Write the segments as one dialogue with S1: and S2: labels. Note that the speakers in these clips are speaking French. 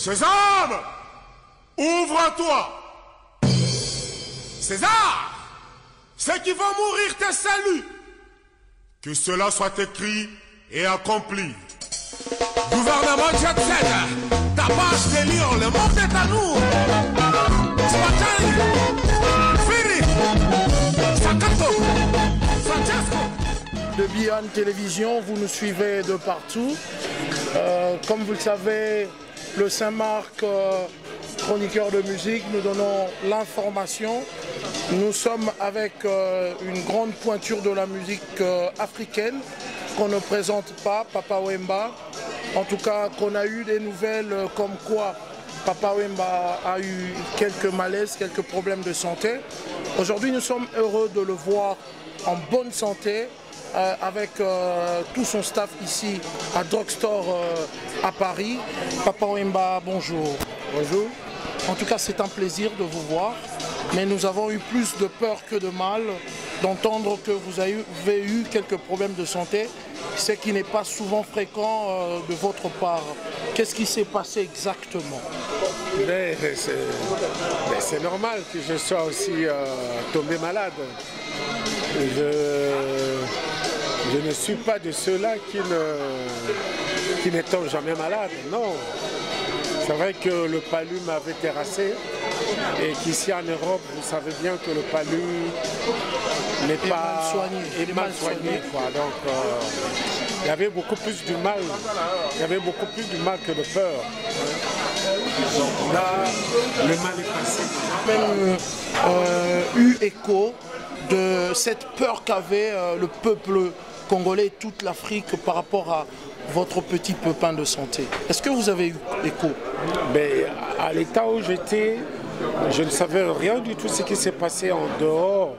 S1: Sésame, ouvre-toi. César, ceux qui vont mourir te saluent. Que cela soit écrit et accompli. Gouvernement Jet Set, tapage de Lyon, le monde est à nous. Spatang, Fini, Sakato, Francesco.
S2: De Bihan Télévision, vous nous suivez de partout. Comme vous le savez, le Saint-Marc, chroniqueur de musique, nous donnons l'information. Nous sommes avec une grande pointure de la musique africaine qu'on ne présente pas, Papa Wemba. En tout cas, qu'on a eu des nouvelles comme quoi Papa Wemba a eu quelques malaises, quelques problèmes de santé. Aujourd'hui, nous sommes heureux de le voir en bonne santé, avec tout son staff ici à Drugstore à Paris. Papa Wemba, bonjour.
S3: Bonjour.
S2: En tout cas, c'est un plaisir de vous voir, mais nous avons eu plus de peur que de mal d'entendre que vous avez eu quelques problèmes de santé, ce qui n'est pas souvent fréquent de votre part. Qu'est-ce qui s'est passé exactement?
S3: C'est normal que je sois aussi tombé malade. Je ne suis pas de ceux-là qui ne tombent jamais malade, non. C'est vrai que le palu m'avait terrassé et qu'ici en Europe, vous savez bien que le palu n'est pas mal soigné. Quoi. Donc il y avait beaucoup plus du mal, que de peur. Donc là, le mal est passé.
S2: Même eu écho de cette peur qu'avait le peuple congolais et toute l'Afrique par rapport à votre petit pépin de santé. Est-ce que vous avez eu écho?
S3: Mais à l'état où j'étais, je ne savais rien du tout ce qui s'est passé en dehors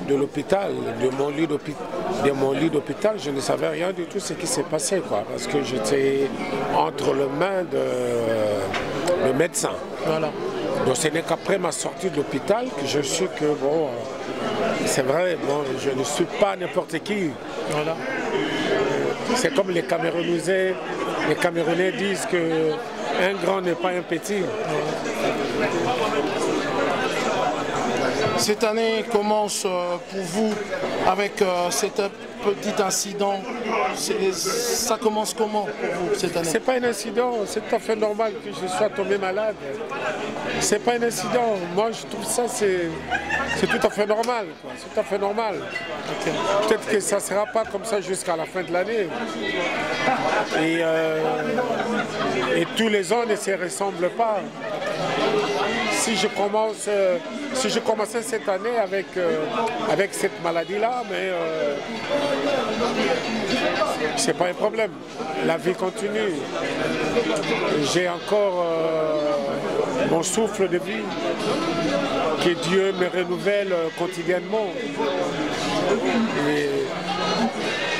S3: de l'hôpital, de mon lit d'hôpital. Je ne savais rien du tout ce qui s'est passé, quoi, parce que j'étais entre les mains de médecin.
S2: Voilà.
S3: Donc ce n'est qu'après ma sortie de l'hôpital que je sais que, bon, c'est vrai, bon, je ne suis pas n'importe qui.
S2: Voilà.
S3: C'est comme les Camerounais disent qu'un grand n'est pas un petit.
S2: Cette année commence pour vous avec cet petit incident. Ça commence comment pour vous cette année?
S3: C'est pas un incident, c'est tout à fait normal que je sois tombé malade. C'est pas un incident. Moi je trouve ça c'est tout à fait normal. C'est tout à fait normal. Okay. Peut-être que ça ne sera pas comme ça jusqu'à la fin de l'année. Et tous les ans ne se ressemblent pas. Si je commençais cette année avec cette maladie-là, mais c'est pas un problème. La vie continue. J'ai encore mon souffle de vie, que Dieu me renouvelle quotidiennement. Et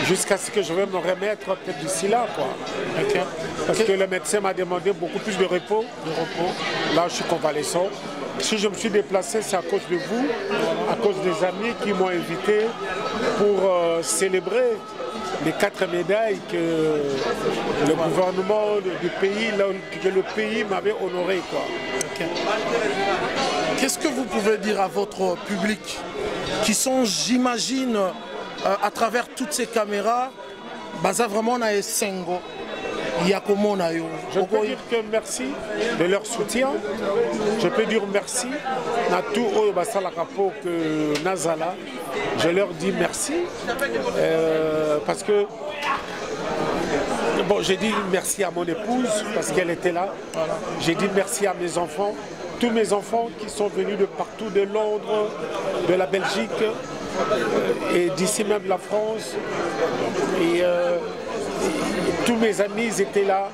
S3: jusqu'à ce que je vais me remettre peut-être d'ici là, quoi. Okay. Parce que le médecin m'a demandé beaucoup plus de repos. Là, je suis convalescent. Si je me suis déplacé, c'est à cause de vous, à cause des amis qui m'ont invité pour célébrer les 4 médailles que le gouvernement du pays, que le pays m'avait honoré, quoi.
S2: Okay. Qu'est-ce que vous pouvez dire à votre public qui sont, j'imagine, à travers toutes ces caméras, baza vraiment na esengo yakomona yo?
S3: Je peux dire que merci de leur soutien. Je peux dire merci à tout oyo basalaka po que nazala. Je leur dis merci parce que bon, j'ai dit merci à mon épouse parce qu'elle était là. Voilà. J'ai dit merci à mes enfants, tous mes enfants qui sont venus de partout, de Londres, de la Belgique et d'ici même la France. Et tous mes amis ils étaient là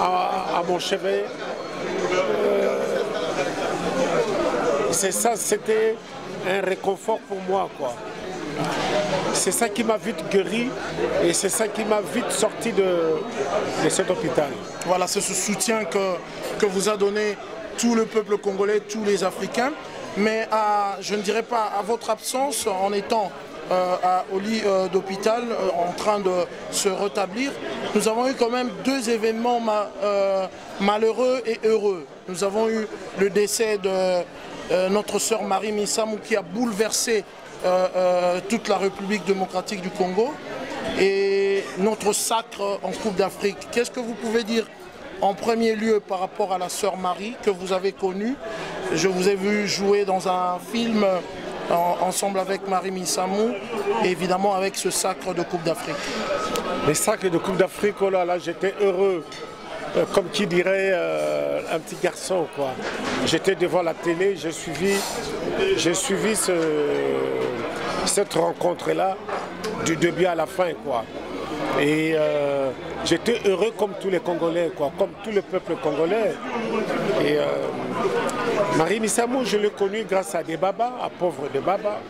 S3: à mon chevet. C'est ça, c'était un réconfort pour moi, quoi. C'est ça qui m'a vite guéri et c'est ça qui m'a vite sorti de cet hôpital.
S2: Voilà, c'est ce soutien que vous a donné tout le peuple congolais, tous les Africains. mais je ne dirais pas à votre absence, en étant au lit d'hôpital, en train de se rétablir, nous avons eu quand même deux événements malheureux et heureux. Nous avons eu le décès de notre sœur Marie Missamou qui a bouleversé toute la République démocratique du Congo, et notre sacre en Coupe d'Afrique. Qu'est-ce que vous pouvez dire en premier lieu par rapport à la sœur Marie que vous avez connue? Je vous ai vu jouer dans un film ensemble avec Marie Missamou, et évidemment avec ce sacre de Coupe d'Afrique.
S3: Les sacres de Coupe d'Afrique, oh là là, j'étais heureux. Comme qui dirait un petit garçon, quoi. J'étais devant la télé, j'ai suivi cette rencontre-là du début à la fin, quoi. Et j'étais heureux comme tous les Congolais, quoi, comme tout le peuple congolais. Et Marie Missamou, je l'ai connue grâce à des babas, à pauvres des babas.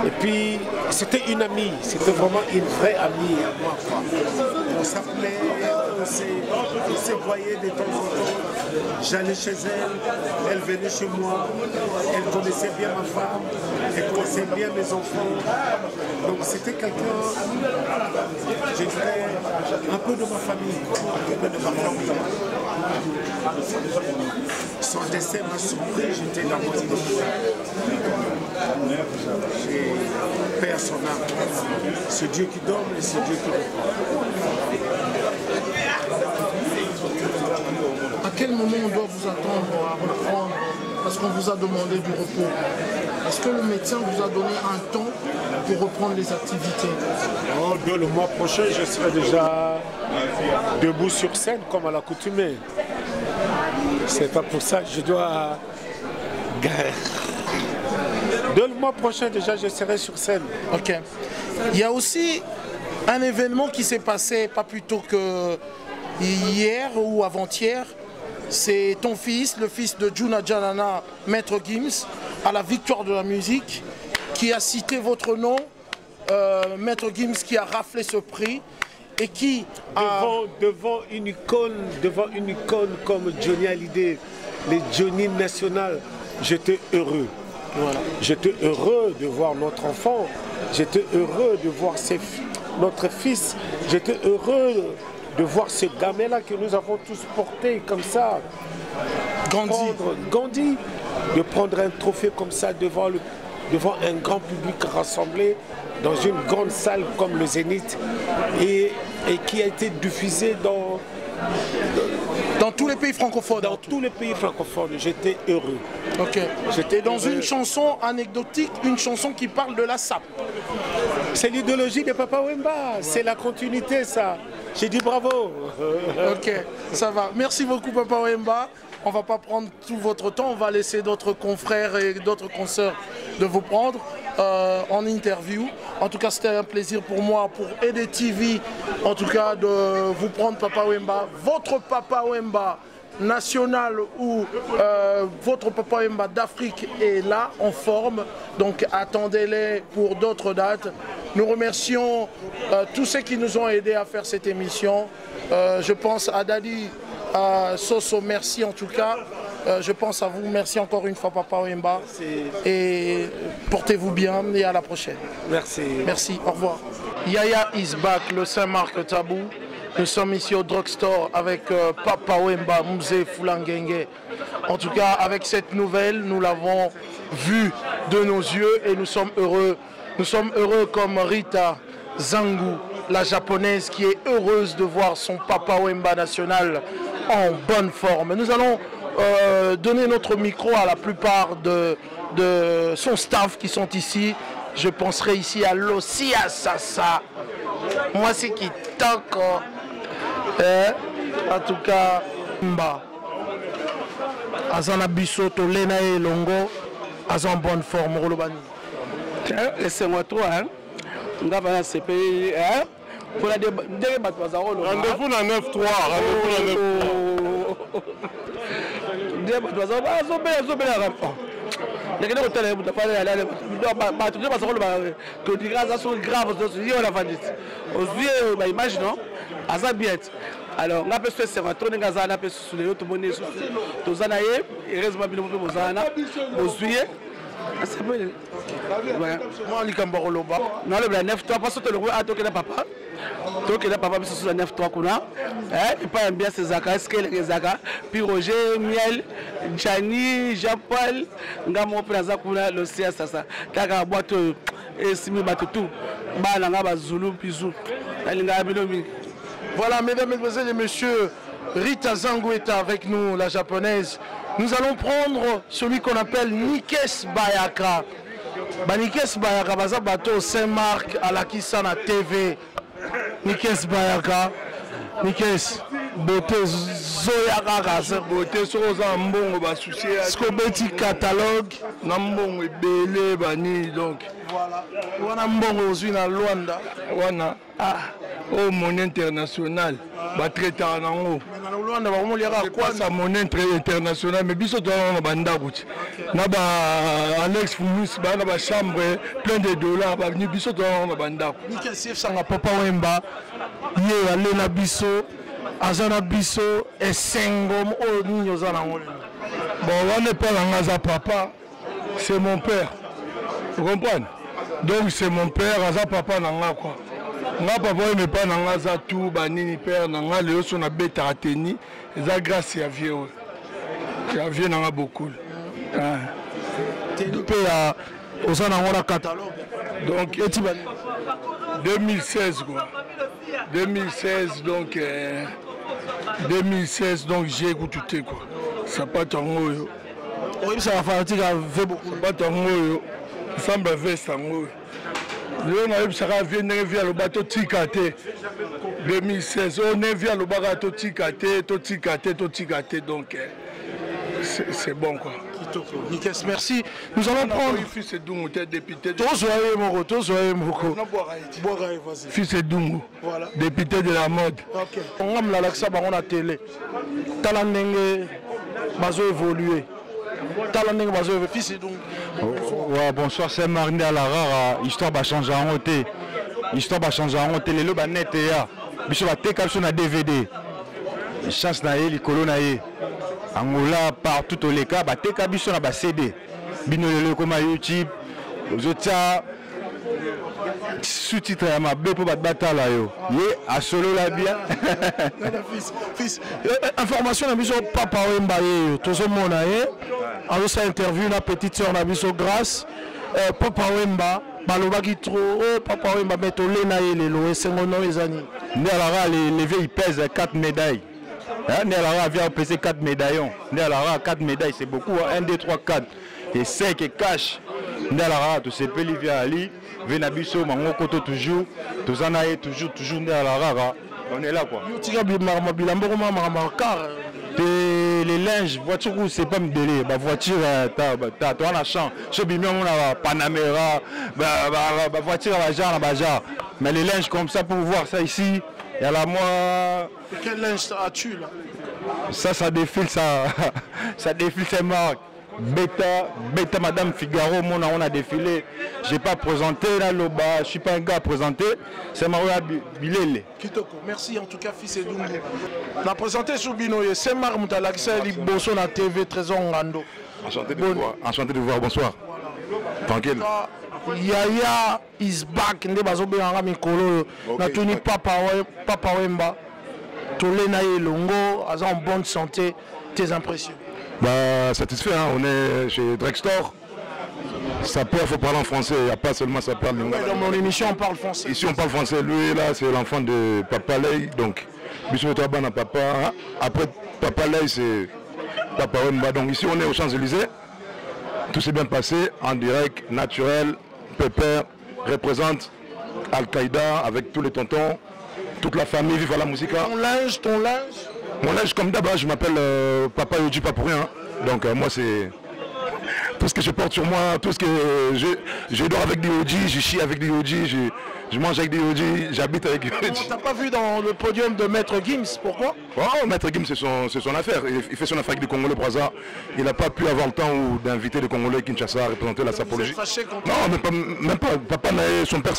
S3: Et puis, c'était une amie, c'était vraiment une vraie amie à moi, quoi. On s'appelait, on se voyait de temps en temps. J'allais chez elle, elle venait chez moi. Elle connaissait bien ma femme, elle connaissait bien mes enfants. Donc c'était quelqu'un, je dirais, un peu de ma famille, un peu de ma famille. Son décès m'a surpris, j'étais dans mon lit. J'ai perdu son âme. C'est Dieu qui donne et c'est Dieu qui reprend.
S2: À quel moment on doit vous attendre à reprendre, parce qu'on vous a demandé du repos? Est-ce que le médecin vous a donné un temps pour reprendre les activités?
S3: Oh, le mois prochain, je serai déjà debout sur scène comme à l'accoutumée. C'est pas pour ça que je dois... Le mois prochain, déjà, je serai sur scène.
S2: Ok. Il y a aussi un événement qui s'est passé pas plus tôt que hier ou avant-hier. C'est ton fils, le fils de Juna Janana, Maître Gims, à la victoire de la musique, qui a cité votre nom, Maître Gims, qui a raflé ce prix et qui
S3: devant une icône comme Johnny Hallyday, les Johnny National, j'étais heureux. Voilà. J'étais heureux de voir notre enfant, j'étais heureux de voir notre fils, j'étais heureux de voir ce gamin-là que nous avons tous porté comme ça. Gandhi, de prendre un trophée comme ça devant un grand public rassemblé dans une grande salle comme le Zénith et qui a été diffusé dans
S2: tous les pays francophones.
S3: Dans tous les pays francophones, j'étais heureux.
S2: Ok. J'étais dans une chanson anecdotique, une chanson qui parle de la SAP.
S3: C'est l'idéologie de Papa Wemba, c'est la continuité, ça. J'ai dit bravo.
S2: Ok, ça va. Merci beaucoup, Papa Wemba. On ne va pas prendre tout votre temps, on va laisser d'autres confrères et d'autres consoeurs de vous prendre en interview. En tout cas, c'était un plaisir pour moi, pour EDTV, en tout cas, de vous prendre, Papa Wemba. Votre Papa Wemba national ou votre Papa Wemba d'Afrique est là, en forme. Donc, attendez-les pour d'autres dates. Nous remercions tous ceux qui nous ont aidés à faire cette émission. Je pense à Dadi, à Soso, merci en tout cas. Je pense à vous, merci encore une fois Papa Wemba. Et portez-vous bien et à la prochaine.
S3: Merci.
S2: Merci, au revoir. Yaya is back, le Saint-Marc Tabou. Nous sommes ici au drugstore avec Papa Wemba, Mzee Fulangenge. En tout cas, avec cette nouvelle, nous l'avons vue de nos yeux et nous sommes heureux. Nous sommes heureux comme Rita Zangu, la japonaise qui est heureuse de voir son Papa Wemba national en bonne forme. Nous allons donner notre micro à la plupart de son staff qui sont ici. Je penserai ici à Losia Sasa. Moi, c'est qui toque. En tout cas, Mba. Azana Bisoto, Lena et Longo, Azan en bonne forme, Rolobani.
S4: Laissez-moi toi, hein. On va faire ce pays, hein. Pour la
S1: rendez-vous dans 9-3.
S4: Alors, on a fait ce retour, on a fait ce léo, tout le monde est sous. Tout ça, heureusement, nous avons fait ça. Nous suivons. C'est bon.
S2: Moi, je suis
S4: non, le 9-3, parce que le roi a toqué la papa. Toqué la papa, c'est sur le 9-3 qu'on a. Il parle bien ces Zaka, est-ce que les Zaka, puis Roger, Miel, Gianni, Jean-Paul, Ngamo Plaza, le CS, ça. Kaka boîte et Simi Batutu, Balanga, Zulu, Pizou.
S2: Voilà, mesdames, mesdemoiselles et messieurs, Rita Zango est avec nous, la japonaise. Nous allons prendre celui qu'on appelle Nikes Bayaka. Nikes Bayaka, baza bateau Saint-Marc à la Kisana TV. Nikes Bayaka. Nikes, beauté Zoyaka.
S5: Beauté Soza Mbongo, souci.
S2: Scobeti catalogue.
S5: Nambongo et Belé, Bani, donc.
S2: Voilà. Wana Mbongo aussi na Luanda.
S5: Wana. Ah. Oh, monnaie internationale. Ba traiter en haut.
S2: Mais na Luanda, ba mo liara
S5: quoi ça monnaie internationale, mais biso to na banda kuti. Na ba Alex Fumus, ba na ba chambre plein de dollars, ba ni biso to na banda.
S2: Nikes Sif sanga Papa Wemba. Ye ale na biso. Azana biso esengom o ninyo zana ngole.
S5: Bon, on n'est pas dans Gaza papa, c'est mon père. Vous comprenez? Donc c'est mon père, Gaza papa nanga quoi. Nga papa il n'est pas dans Gaza tout, banini père nanga le son a bête à tenir. Ça grâce à vieux. À vieux nanga beaucoup.
S2: T'es à Osana ngora catalogue.
S5: Donc 2016 quoi. 2016 donc 2016 donc j'ai écouté quoi. Ça pas tango yo.
S2: Oui, ça va faire fait beaucoup.
S5: Pas tango yo. Ça me fait tango. Le na ça va venir via le bateau Tikate. 2016 on est via le bateau Tikate, to Tikate donc c'est bon quoi.
S2: Nikes, merci. Nous allons prendre.
S5: Fils Dungu, député. Fils Dungu, député de la mode.
S2: Ok. On a la laxa on a télé. Talandenge bazo évoluer. Talandenge bazo évoluer. Fils Dungu.
S6: Bonsoir, c'est Marine à la rare. Histoire va changer en hôtel. Histoire va changer en hôtel. Le banet et ya. Biso va take sur na DVD. Chance na ye, likolo na ye. Angola partout au cas, bah t'es cabisso na CD. Bino le comme YouTube, aux autres sous-titres à ma bé pour battre là yo. Yé à solo la bien.
S2: Fils, information na biso Papa Wemba ye, tout ce monde ye. En ça interview la petite sœur na biso grâce Papa Wemba balobaki trop Papa Wemba metto lena ye lelo esengono ezani.
S6: Né alors les il pèse 4 médailles. Néalara vient peser 4 médaillons. Néalara 4 médailles, c'est beaucoup. 1, 2, 3, 4. Et 5 et cash. Néalara, tout ces pays via Ali. Venabiso, Mangokoto toujours. Tous en aïe, toujours Néalara. On est là quoi. Les linges, voiture, c'est pas me délai. Ma voiture, t'as un champ. Je suis bien, on a Panamera. Ma voiture, à la Bajar. Mais les linges comme ça, pour voir ça ici. Et à la moi.
S2: Quel linge as-tu là?
S6: Ça défile, ça défile ces marques. Beta Madame Figaro, on a défilé. Je n'ai pas présenté là, je ne suis pas un gars à présenter. C'est Maroua Bilele.
S2: Kitoko, merci en tout cas, fils Edungu. On a présenté sur Binoye, c'est Marc Moutalaxa, il bosse la TV, Trésor Ngando.
S6: Enchanté de vous voir, bonsoir. Tranquille.
S2: Yaya is back, nde bazobe anga mikolo na tuni Papa Wemba tolena elongo en bonne santé. Tes impressions?
S6: Bah satisfait, hein. On est chez Drugstore. Sa peur, il faut parler en français, il n'y a pas seulement sa peur.
S2: Dans mon émission on parle français.
S6: Ici on parle français, lui là c'est l'enfant de Papa Lay, donc Bissou Tabana Papa, hein. Après Papa Lay c'est Papa Wemba, donc ici on est aux Champs-Élysées. Tout s'est bien passé, en direct, naturel. Pépère représente Al-Qaïda avec tous les tontons, toute la famille, vive à la musique.
S2: Ton linge
S6: Mon linge, comme d'abord, je m'appelle Papa Yoji, pas pour rien. Donc moi, c'est tout ce que je porte sur moi, tout ce que je dors avec des Yoji, je chie avec des Yoji, je mange avec des Yoji, j'habite avec des Yoji.
S2: On t'a pas vu dans le podium de Maître Gims, pourquoi?
S6: Oh, Maître Gims, c'est son affaire. Il fait son affaire avec des Congolais Brazza. Il n'a pas pu avoir le temps d'inviter les Congolais Kinshasa à représenter la sapologie. Non, même pas. Papa Naé, son père,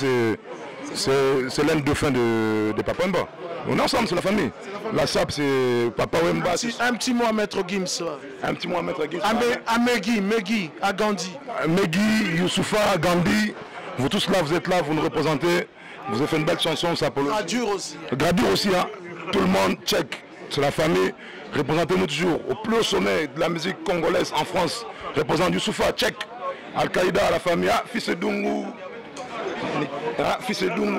S6: c'est l'un des dauphins de Papa Wemba. On est ensemble, c'est la famille. La SAP, c'est Papa Wemba.
S2: Un petit mot à Maître Gims.
S6: Un petit mot à Maître Gims.
S2: À Megui, à Gandhi.
S6: Megui, Youssoufa, Gandhi, vous tous là, vous êtes là, vous nous représentez. Vous avez fait une belle chanson, ça pour le...
S2: Gradure aussi.
S6: Gradure aussi, hein. Tout le monde, check. C'est la famille. Représentez-nous toujours au plus haut sommet de la musique congolaise en France. Représente Youssoufa, check. Al-Qaïda, la famille, fils Dungu,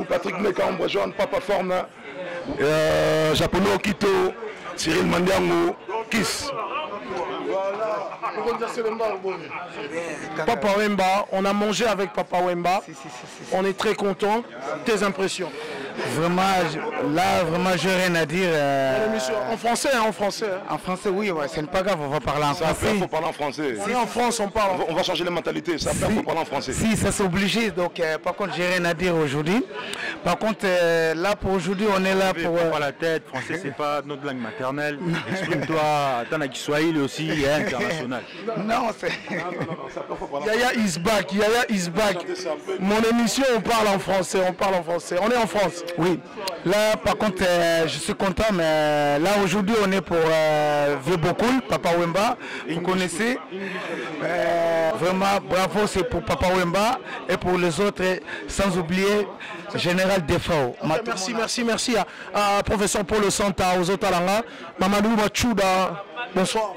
S6: Patrick Meka, Ombre Jaune, Papa Forme, Japonais Okito, Cyril Mandiango, Kiss.
S2: Papa Wemba, on a mangé avec Papa Wemba. On est très content. Tes impressions?
S7: Vraiment, là, vraiment, j'ai rien à dire.
S2: En français, hein, en français.
S7: En français, oui, ouais, c'est pas grave, on va parler en français.
S6: Il faut parler en français.
S2: On est en France, on parle.
S6: On va changer les mentalités, ça il faut parler en français.
S7: Si, ça c'est obligé, donc par contre, j'ai rien à dire aujourd'hui. Par contre, là, pour aujourd'hui, on est là pour...
S8: Pas la tête, français, c'est pas notre langue maternelle. Exprime-toi, t'en as qui Swahili aussi, et international.
S7: Non, c'est...
S2: Yaya is back, Yaya is back. Mon émission, on parle en français, on parle en français. On est en France.
S7: Oui, là par contre je suis content, mais là aujourd'hui on est pour Vieux Bokoul, Papa Wemba, vous connaissez. Vraiment bravo, c'est pour Papa Wemba et pour les autres, sans oublier Général Defao.
S2: Merci à professeur Paul Santa, aux Otalanga, Mamadou Machouda, bonsoir.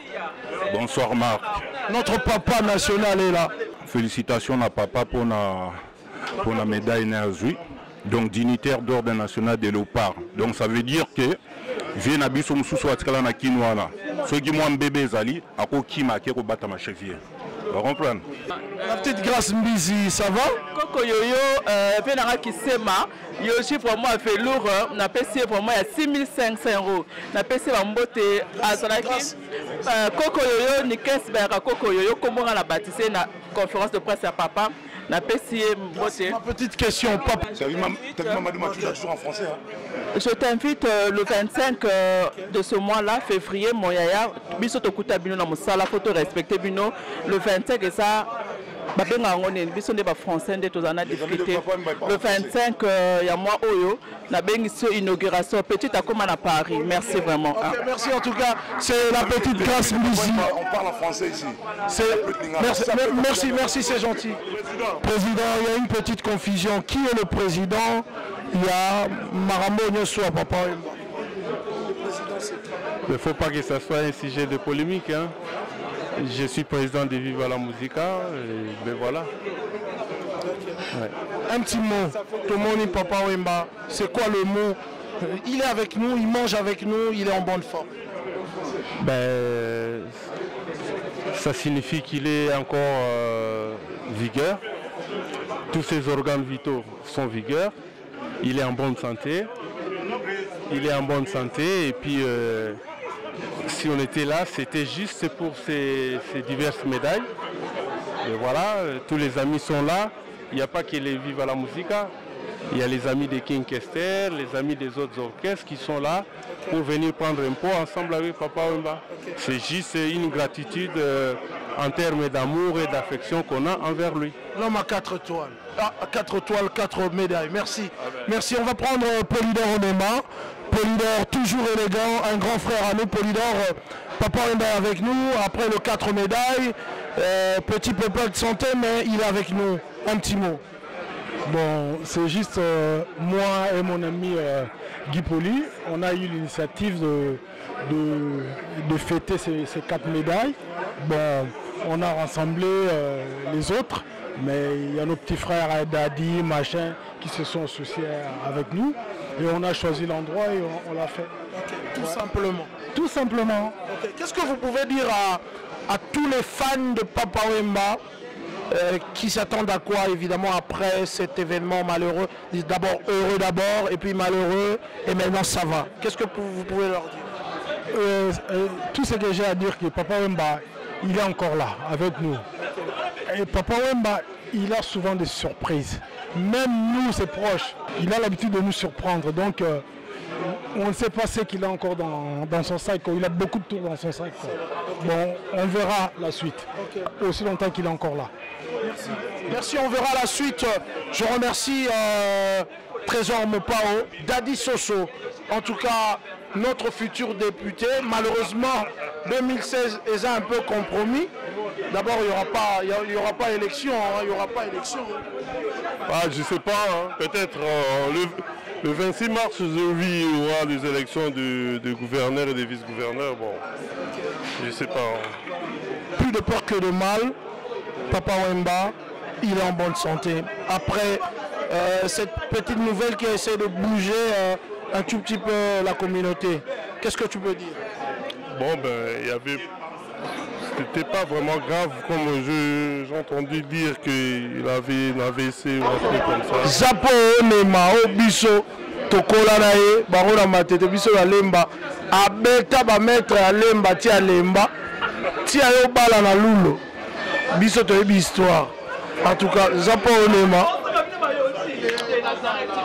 S8: Bonsoir Marc.
S2: Notre papa national est là.
S8: Félicitations à papa pour la médaille Nazui. Donc dignitaire d'ordre national de Léopard. Donc ça veut dire que vieux nabiso mususu atikala na kinwana. Ceux qui m'ont bébé zali ako kima ke ko bata ma chevier. Vous comprenez?
S2: La petite Grâce Mbizi, ça va?
S9: Koko yoyo venara kisema yo chiffre moi fait lourd na PC pour moi il y a 6500 €. Na PC ba mbote azalaki Koko yoyo ni kess ba Koko yoyo comment on a baptisé na conférence de presse à papa. Ma
S2: petite question, papa.
S6: Toujours en français. Hein?
S9: Je t'invite le 25 de ce mois-là, février, mon yaya, biso tokuta bino na musala, faut respecter bino. Le 25 et ça, biso ne ba français de tozana discuter. Le 25 il y a moi oyo, na bengiso inauguration petite à comme à Paris. Merci vraiment.
S2: Okay, merci en tout cas, c'est la petite Grâce Mbizi.
S6: On parle en français ici.
S2: Merci, c'est gentil. Président, il y a une petite confusion. Qui est le président? Il y a Marambo Nyosua, Papa.
S10: Il ne faut pas que ça soit un sujet de polémique. Hein. Je suis président de Viva la Musica, et ben voilà.
S2: Ouais. Un petit mot, Tomoni Papa Wemba, c'est quoi le mot? Il est avec nous, il mange avec nous, il est en bonne forme.
S10: Ben, ça signifie qu'il est encore vigueur. Tous ses organes vitaux sont vigueur. Il est en bonne santé. Et puis si on était là, c'était juste pour ces diverses médailles. Et voilà, tous les amis sont là. Il n'y a pas que les Viva la Musica. Il y a les amis de King Kester, les amis des autres orchestres qui sont là pour venir prendre un pot ensemble avec Papa Wemba. C'est juste une gratitude en termes d'amour et d'affection qu'on a envers lui.
S2: L'homme à 4 étoiles. Ah, 4 étoiles, 4 médailles. Merci. Merci. On va prendre Polydor Onema. Polydor, toujours élégant, un grand frère à nous. Polydor, Papa Wemba est avec nous. Après le 4 médailles, petit peu de santé, mais il est avec nous. Un petit mot.
S5: Bon, c'est juste moi et mon ami Guy Poli, on a eu l'initiative de fêter ces 4 médailles. Bon, on a rassemblé les autres, mais il y a nos petits frères Dadi, machin, qui se sont associés avec nous. Et on a choisi l'endroit et on l'a fait.
S2: Okay, tout simplement.
S5: Tout simplement.
S2: Okay. Qu'est-ce que vous pouvez dire à tous les fans de Papa Wemba qui s'attendent à quoi évidemment après cet événement malheureux? D'abord heureux d'abord et puis malheureux et maintenant ça va. Qu'est-ce que vous pouvez leur dire?
S5: Tout ce que j'ai à dire, que Papa Wemba, il est encore là avec nous. Et Papa Wemba, il a souvent des surprises. Même nous, ses proches, il a l'habitude de nous surprendre. Donc on ne sait pas ce qu'il a encore dans son sac. Il a beaucoup de tours dans son sac. Bon, on verra la suite. Aussi longtemps qu'il est encore là.
S2: Merci, on verra la suite. Je remercie Trésor Mopao, Dadi Soso, en tout cas notre futur député. Malheureusement, 2016 est un peu compromis. D'abord, il n'y aura pas élection. Il n'y aura pas élection.
S10: Ah, je ne sais pas, hein. Peut-être le 26 mars, il y aura les élections de gouverneurs et de vice-gouverneurs. Bon, je ne sais pas. Hein.
S2: Plus de peur que de mal. Papa Wemba, il est en bonne santé. Après cette petite nouvelle qui essaie de bouger un tout petit peu la communauté, qu'est-ce que tu peux dire?
S10: Bon, ben, il y avait... C'était pas vraiment grave, comme j'ai entendu dire qu'il avait une AVC ou un truc comme ça.
S2: Zapo Nema Obiso Tokola nae Barola Matete Biso la Lemba Abeta ba maître à Lemba tia Lemba tia yo bala na lulo Biso to yebi histoire. En tout cas, Zapo Nema.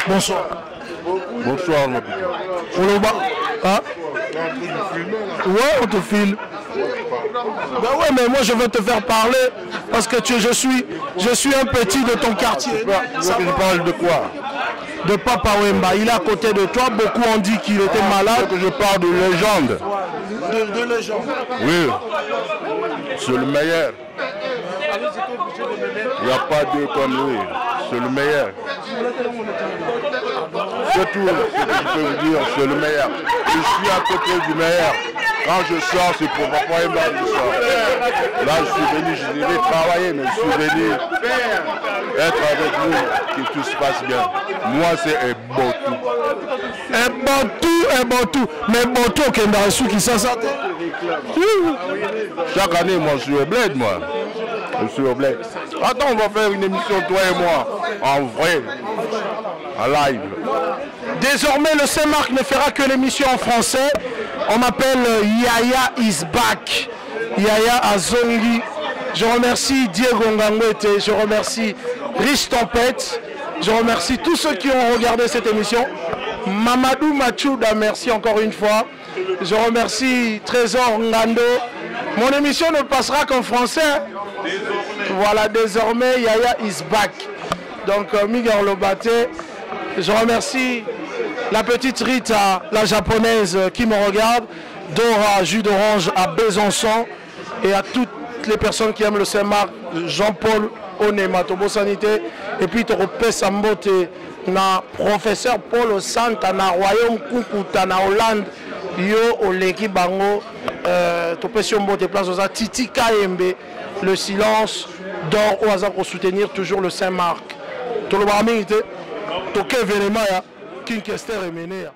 S2: Bonsoir.
S10: Bonsoir mon petit.
S2: Oloba. Hein? Ouais, on te filme. Ben ouais, mais moi je veux te faire parler parce que je suis un petit de ton quartier.
S10: Ça tu parles de quoi?
S2: De Papa Wemba. Il est à côté de toi. Beaucoup ont dit qu'il était malade.
S10: Que je parle de légende.
S2: De légende.
S10: Oui. C'est le meilleur. Il n'y a pas deux comme lui. C'est le meilleur. C'est tout ce que je peux vous dire. C'est le meilleur. Je suis à côté du meilleur. Quand je sors, c'est pour Papa Wemba que je sors. Là, je suis venu, je devais travailler, mais je suis venu être avec vous, que tout se passe bien. Moi, c'est un
S2: Botou. Mais Botou, qui est reçu qui s'en sort.
S10: Chaque année, moi, je suis au bled, moi. Je suis au bled. Attends, on va faire une émission, toi et moi, en vrai, en live.
S2: Désormais, le Saint-Marc ne fera que l'émission en français. On m'appelle Yaya is back. Yaya Azongi. Je remercie Diego Ngangwete. Je remercie Rich Tempête. Je remercie tous ceux qui ont regardé cette émission. Mamadou Machouda, merci encore une fois. Je remercie Trésor Ngando. Mon émission ne passera qu'en français. Voilà, désormais, Yaya is back. Donc, Miguel Lobate. Je remercie la petite Rita, la japonaise qui me regarde, Dora, jus d'orange à Besançon, et à toutes les personnes qui aiment le Saint-Marc, Jean-Paul Onema, Tobo Sanité, et puis Toropé Sambote, na professeur Paul Santa, na Royaume Kukuta, na Hollande, yo Oleki Bango, Topé Sambote, place aux Titi Kaembe, le silence d'or au hasard pour soutenir toujours le Saint-Marc. Tout le monde a Toke Vénéma, King Kester et Ménéa.